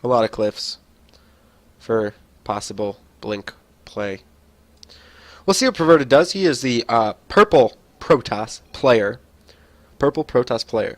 A lot of cliffs for possible blink play. We'll see what Perverted does. He is the purple Protoss player. Purple Protoss player.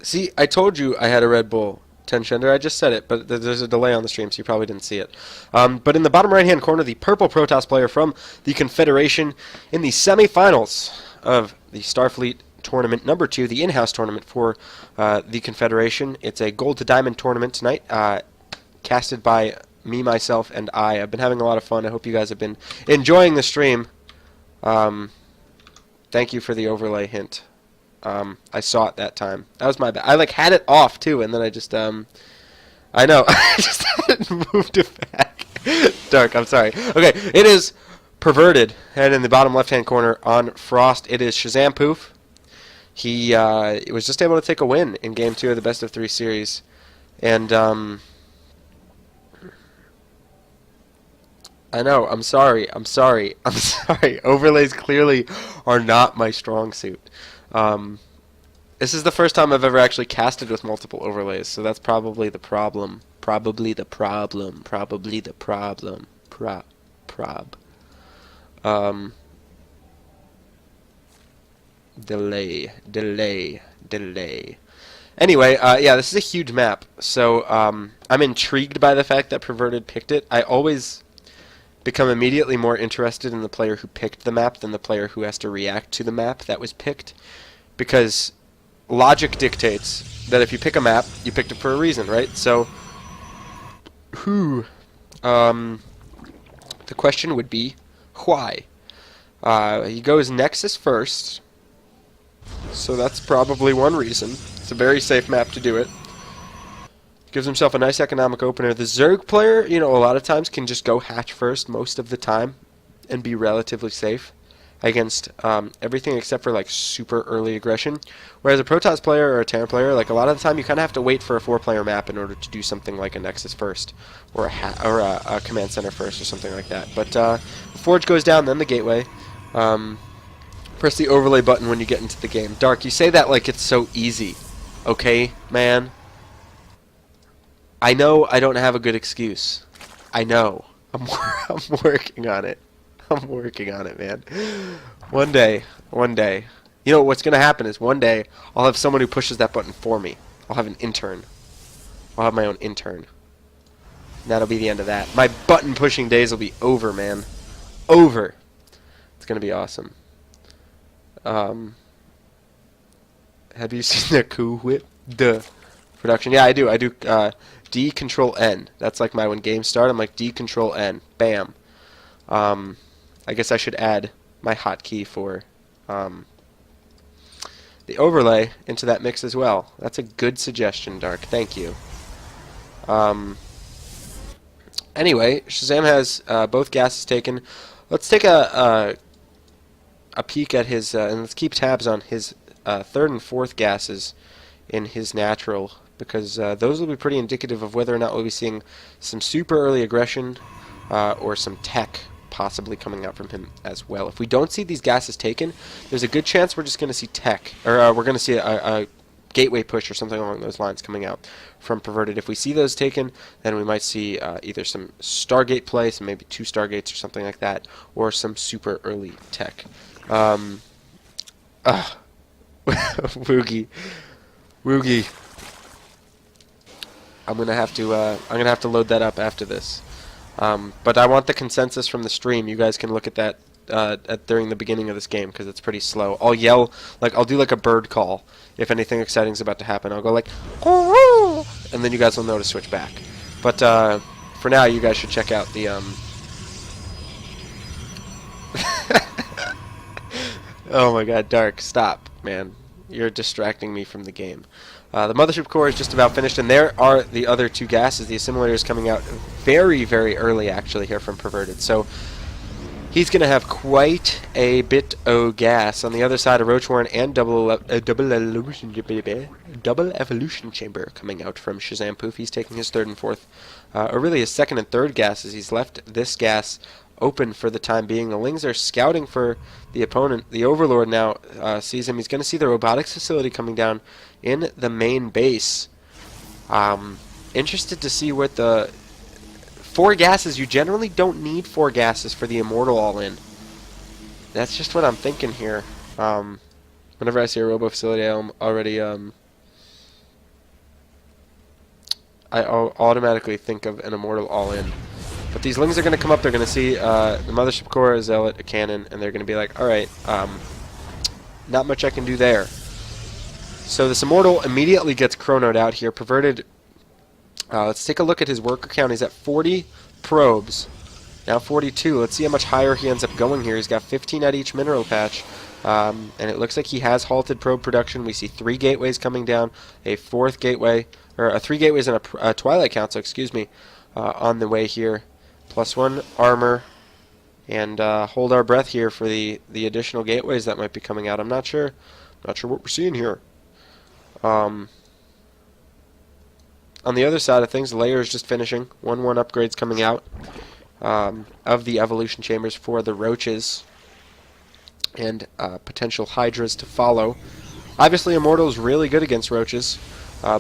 See, I told you I had a Red Bull 10 Shender. I just said it, but there's a delay on the stream, so you probably didn't see it. But in the bottom right-hand corner, the purple Protoss player from the Confederation in the semifinals of the StarFleet tournament number 2, the in-house tournament for the Confederation. It's a gold to diamond tournament tonight, casted by me, myself, and I. I've been having a lot of fun. I hope you guys have been enjoying the stream. Thank you for the overlay hint. I saw it that time. That was my bad. I had it off too, and then I just I know. I just hadn't moved it back. Dark, I'm sorry. Okay, it is Perverted, and in the bottom left-hand corner on Frost, it is ShazamPoof. He was just able to take a win in Game 2 of the Best of 3 series, and I know. I'm sorry. Overlays clearly are not my strong suit. This is the first time I've ever actually casted with multiple overlays, so that's probably the problem. Delay. Anyway, yeah, this is a huge map, so I'm intrigued by the fact that Perverted picked it. I always become immediately more interested in the player who picked the map than the player who has to react to the map that was picked, because logic dictates that if you pick a map, you picked it for a reason, right? So, the question would be, why? He goes Nexus first, so that's probably one reason. It's a very safe map to do it. Gives himself a nice economic opener. The Zerg player, a lot of times can just go hatch first most of the time and be relatively safe against everything except for super early aggression. Whereas a Protoss player or a Terran player, a lot of the time you kind of have to wait for a 4-player map in order to do something like a Nexus first or a Command Center first or something like that. But the Forge goes down, then the Gateway. Press the overlay button when you get into the game. Dark, you say that like it's so easy. Okay, man? I know I don't have a good excuse. I know. I'm working on it. I'm working on it, man. One day. What's going to happen is one day I'll have someone who pushes that button for me. I'll have an intern. I'll have my own intern. And that'll be the end of that. My button pushing days will be over, man. Over. It's going to be awesome. Have you seen the Cool Whip? Duh. Production. Yeah, I do. D Control N. That's like when games start. I'm like D Control N. Bam. I guess I should add my hotkey for the overlay into that mix as well. That's a good suggestion, Dark. Thank you. Anyway, Shazam has both gases taken. Let's take a peek at his, and let's keep tabs on his third and fourth gases in his natural, because those will be pretty indicative of whether or not we'll be seeing some super early aggression or some tech possibly coming out from him as well. If we don't see these gases taken, there's a good chance we're just going to see tech, or we're going to see a gateway push or something along those lines coming out from Perverted. If we see those taken, then we might see either some Stargate play, so maybe 2 Stargates or something like that, or some super early tech. Woogie. I'm gonna have to load that up after this. But I want the consensus from the stream. You guys can look at that during the beginning of this game, because it's pretty slow. I'll yell, I'll do a bird call if anything exciting is about to happen. I'll go "Ooh!" and then you guys will know to switch back. But for now, you guys should check out the Oh my God, Dark, stop, man. You're distracting me from the game. The mothership core is just about finished, and there are the other 2 gases. The assimilators coming out very, very early, actually, here from Perverted. So he's going to have quite a bit of gas. On the other side, a Roach Warren and double evolution chamber coming out from ShazamPoof. He's taking his third and fourth, or really his second and third gases. He's left this gas open for the time being. The Lings are scouting for the opponent. The Overlord now sees him. He's going to see the robotics facility coming down in the main base. Interested to see what the 4 gases. You generally don't need 4 gases for the Immortal all-in. That's just what I'm thinking here. Whenever I see a robo facility, I'm already I automatically think of an Immortal all-in. But these Lings are going to come up. They're going to see the Mothership Core, a Zealot, a Cannon, and they're going to be like, alright, not much I can do there. So this Immortal immediately gets chronoed out here. Perverted, let's take a look at his worker count. He's at 40 probes. Now 42. Let's see how much higher he ends up going here. He's got 15 at each mineral patch. And it looks like he has halted probe production. We see 3 gateways coming down, a 4th gateway, or 3 gateways and a Twilight Council, excuse me, on the way here. +1 armor, and hold our breath here for the additional gateways that might be coming out. I'm not sure what we're seeing here. On the other side of things, the layer is just finishing. 1-1 upgrades coming out of the evolution chambers for the roaches and potential hydras to follow. Obviously, Immortal is really good against roaches.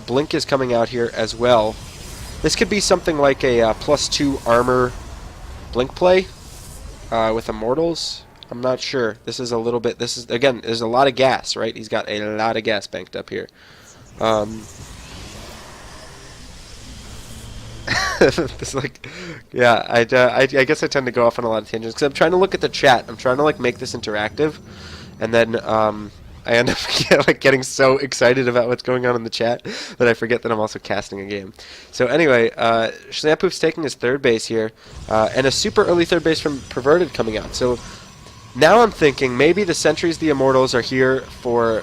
Blink is coming out here as well. This could be something like a +2 armor blink play with Immortals. I'm not sure. This is a little bit. This is, again, there's a lot of gas, right? He's got a lot of gas banked up here. This, like, yeah, I guess I tend to go off on a lot of tangents because I'm trying to look at the chat. I'm trying to like make this interactive, and then I end up like getting so excited about what's going on in the chat that I forget that I'm also casting a game. So anyway, ShazamPoof's taking his 3rd base here, and a super early 3rd base from Perverted coming out. So now I'm thinking maybe the Sentries, the Immortals, are here for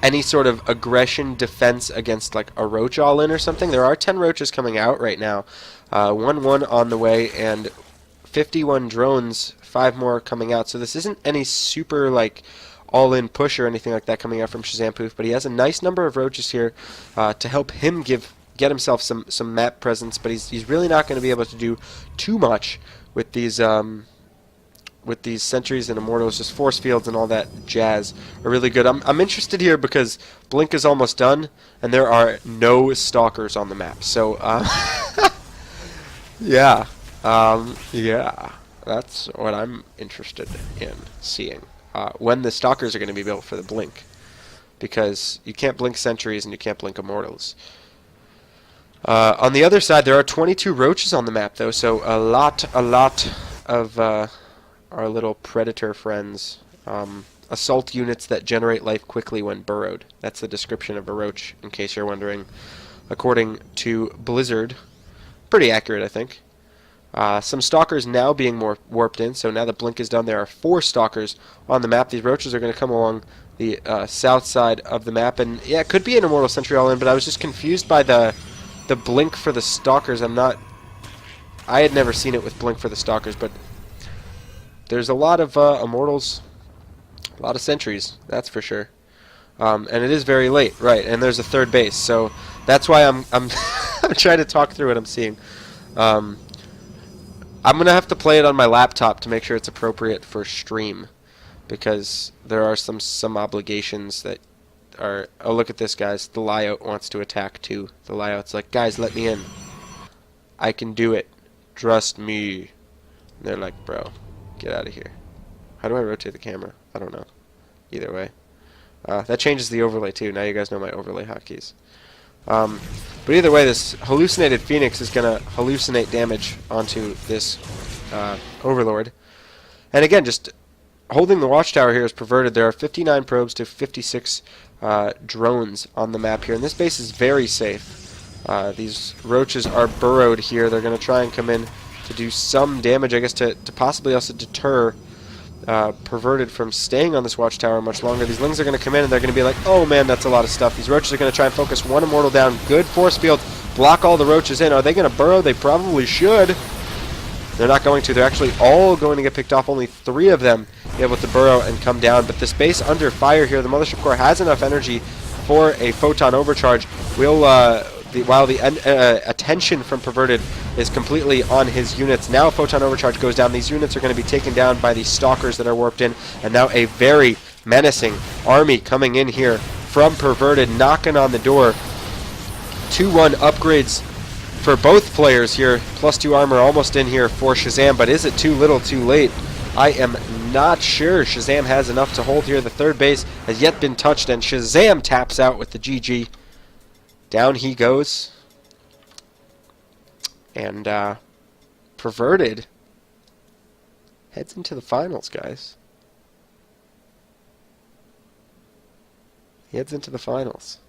any sort of aggression defense against like a roach all-in or something. There are 10 roaches coming out right now, 1-1 on the way, and 51 drones, 5 more coming out. So this isn't any super like all-in push or anything like that coming out from ShazamPoof, but he has a nice number of roaches here to help him get himself some map presence. But he's really not going to be able to do too much with these Sentries and Immortals. Just force fields and all that jazz are really good. I'm interested here because Blink is almost done, and there are no stalkers on the map. So yeah, yeah, that's what I'm interested in seeing. When the stalkers are going to be built for the Blink, because you can't blink Sentries and you can't blink Immortals. On the other side, there are 22 roaches on the map, though, so a lot of our little predator friends. Assault units that generate life quickly when burrowed. That's the description of a roach, in case you're wondering. According to Blizzard. Pretty accurate, I think. Some stalkers now being more warped in, so now that Blink is done, there are 4 stalkers on the map. These roaches are going to come along the south side of the map, and yeah, it could be an Immortal Sentry all-in, but I was just confused by the Blink for the stalkers. I had never seen it with Blink for the stalkers, but there's a lot of Immortals, a lot of Sentries, that's for sure. And it is very late, right? And there's a 3rd base, so that's why I'm I'm trying to talk through what I'm seeing. I'm gonna have to play it on my laptop to make sure it's appropriate for stream, because there are some obligations that are. Oh, look at this, guys! The Lyout wants to attack too. The Lyout's like, guys, let me in. I can do it. Trust me. And they're like, bro, get out of here. How do I rotate the camera? I don't know. Either way. That changes the overlay too. Now you guys know my overlay hotkeys. But either way, this hallucinated Phoenix is going to hallucinate damage onto this Overlord. And again, just holding the watchtower here is Perverted. There are 59 probes to 56 drones on the map here. And this base is very safe. These roaches are burrowed here. They're going to try and come in to do some damage, I guess, to possibly also deter Perverted from staying on this watchtower much longer. These Lings are going to come in and they're going to be like, oh man, that's a lot of stuff. These roaches are going to try and focus one Immortal down. Good force field. Block all the roaches in. Are they going to burrow? They probably should. They're not going to. They're actually all going to get picked off. Only 3 of them able to burrow and come down. But this base under fire here, the Mothership Core has enough energy for a photon overcharge. While the attention from Perverted is completely on his units, now a photon overcharge goes down. These units are going to be taken down by these stalkers that are warped in, and now a very menacing army coming in here from Perverted, knocking on the door. 2-1 upgrades for both players here. +2 armor almost in here for Shazam, but is it too little too late? I am not sure. Shazam has enough to hold here. The third base has yet been touched, and Shazam taps out with the GG. Down he goes. And Perverted heads into the finals, guys. He heads into the finals.